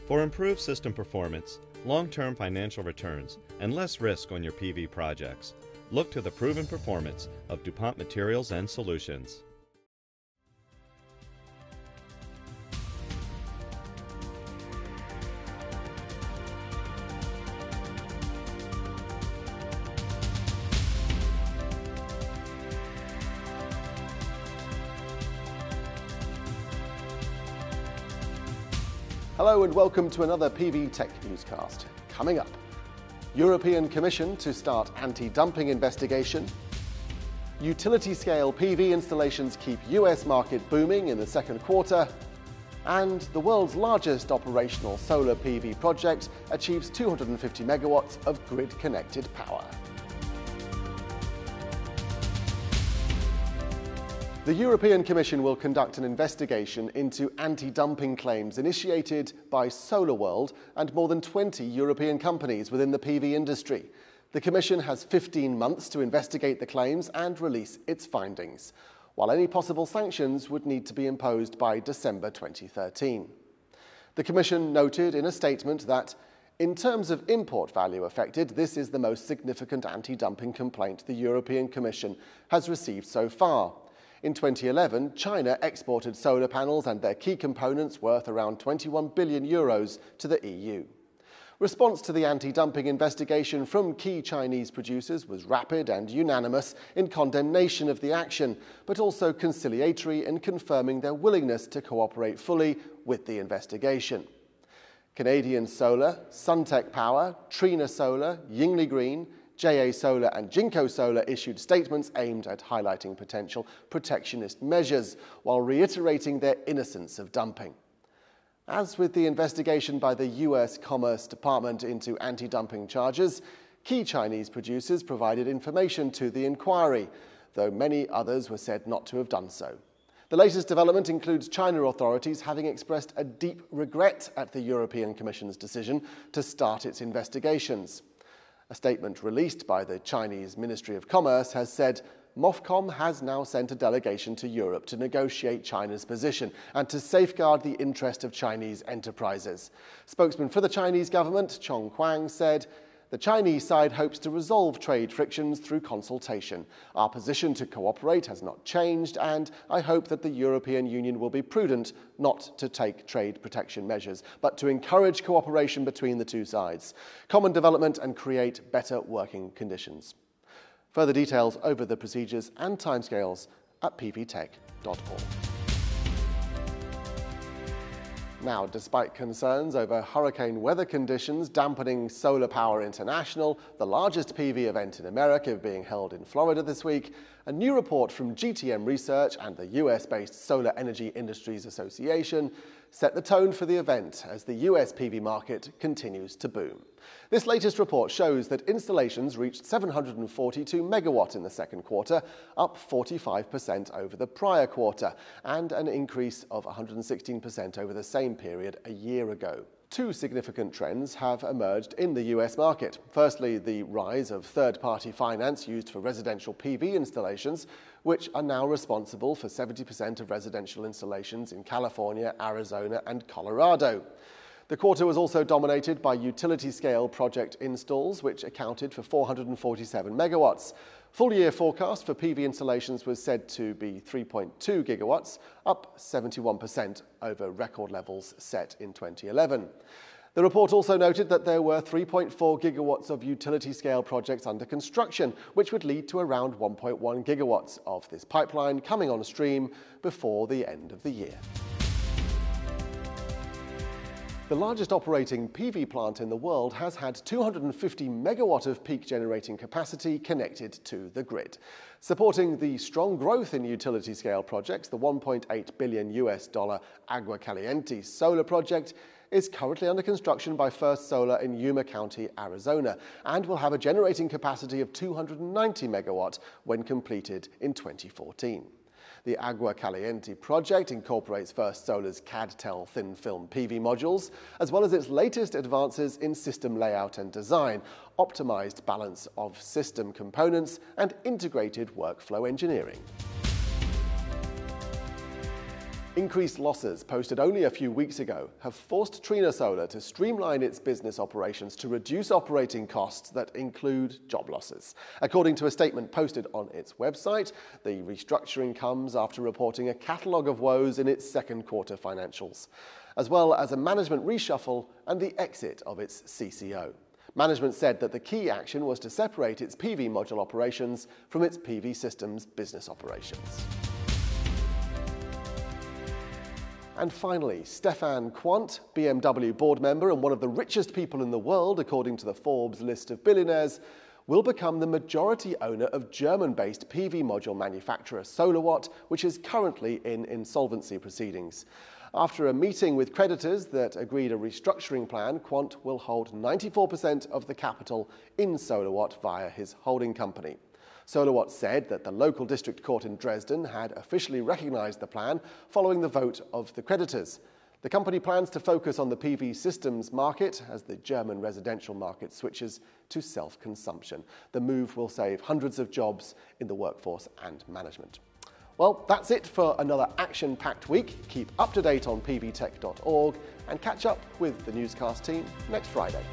For improved system performance, long-term financial returns, and less risk on your PV projects, look to the proven performance of DuPont Materials and Solutions. Hello and welcome to another PV Tech Newscast. Coming up, European Commission to start anti-dumping investigation, utility-scale PV installations keep US market booming in the second quarter, and the world's largest operational solar PV project achieves 250 megawatts of grid-connected power. The European Commission will conduct an investigation into anti-dumping claims initiated by SolarWorld and more than 20 European companies within the PV industry. The Commission has 15 months to investigate the claims and release its findings, while any possible sanctions would need to be imposed by December 2013. The Commission noted in a statement that, in terms of import value affected, this is the most significant anti-dumping complaint the European Commission has received so far. In 2011, China exported solar panels and their key components worth around 21 billion euros to the EU. Response to the anti-dumping investigation from key Chinese producers was rapid and unanimous in condemnation of the action, but also conciliatory in confirming their willingness to cooperate fully with the investigation. Canadian Solar, Suntech Power, Trina Solar, Yingli Green, JA Solar and Jinko Solar issued statements aimed at highlighting potential protectionist measures while reiterating their innocence of dumping. As with the investigation by the US Commerce Department into anti-dumping charges, key Chinese producers provided information to the inquiry, though many others were said not to have done so. The latest development includes China authorities having expressed a deep regret at the European Commission's decision to start its investigations. A statement released by the Chinese Ministry of Commerce has said, MOFCOM has now sent a delegation to Europe to negotiate China's position and to safeguard the interest of Chinese enterprises. Spokesman for the Chinese government, Chong Huang, said, the Chinese side hopes to resolve trade frictions through consultation. Our position to cooperate has not changed, and I hope that the European Union will be prudent not to take trade protection measures, but to encourage cooperation between the two sides, common development and create better working conditions. Further details over the procedures and timescales at pvtech.org. Now, despite concerns over hurricane weather conditions dampening Solar Power International, the largest PV event in America being held in Florida this week, a new report from GTM Research and the US-based Solar Energy Industries Association set the tone for the event as the US PV market continues to boom. This latest report shows that installations reached 742 megawatt in the second quarter, up 45% over the prior quarter, and an increase of 116% over the same period a year ago. Two significant trends have emerged in the US market. Firstly, the rise of third-party finance used for residential PV installations, which are now responsible for 70% of residential installations in California, Arizona, and Colorado. The quarter was also dominated by utility-scale project installs, which accounted for 447 megawatts. Full-year forecast for PV installations was said to be 3.2 gigawatts, up 71% over record levels set in 2011. The report also noted that there were 3.4 gigawatts of utility-scale projects under construction, which would lead to around 1.1 gigawatts of this pipeline coming on stream before the end of the year. The largest operating PV plant in the world has had 250 megawatt of peak generating capacity connected to the grid. Supporting the strong growth in utility-scale projects, the $1.8 billion Agua Caliente solar project is currently under construction by First Solar in Yuma County, Arizona, and will have a generating capacity of 290 megawatt when completed in 2014. The Agua Caliente project incorporates First Solar's CAD-TEL thin-film PV modules, as well as its latest advances in system layout and design, optimized balance of system components, and integrated workflow engineering. Increased losses posted only a few weeks ago have forced Trina Solar to streamline its business operations to reduce operating costs that include job losses. According to a statement posted on its website, the restructuring comes after reporting a catalogue of woes in its second quarter financials, as well as a management reshuffle and the exit of its CCO. Management said that the key action was to separate its PV module operations from its PV systems business operations. And finally, Stefan Quandt, BMW board member and one of the richest people in the world according to the Forbes list of billionaires, will become the majority owner of German-based PV module manufacturer Solarwatt, which is currently in insolvency proceedings. After a meeting with creditors that agreed a restructuring plan, Quandt will hold 94% of the capital in Solarwatt via his holding company. Solarwatt said that the local district court in Dresden had officially recognized the plan following the vote of the creditors. The company plans to focus on the PV systems market as the German residential market switches to self-consumption. The move will save hundreds of jobs in the workforce and management. Well, that's it for another action-packed week. Keep up to date on pvtech.org and catch up with the Newscast team next Friday.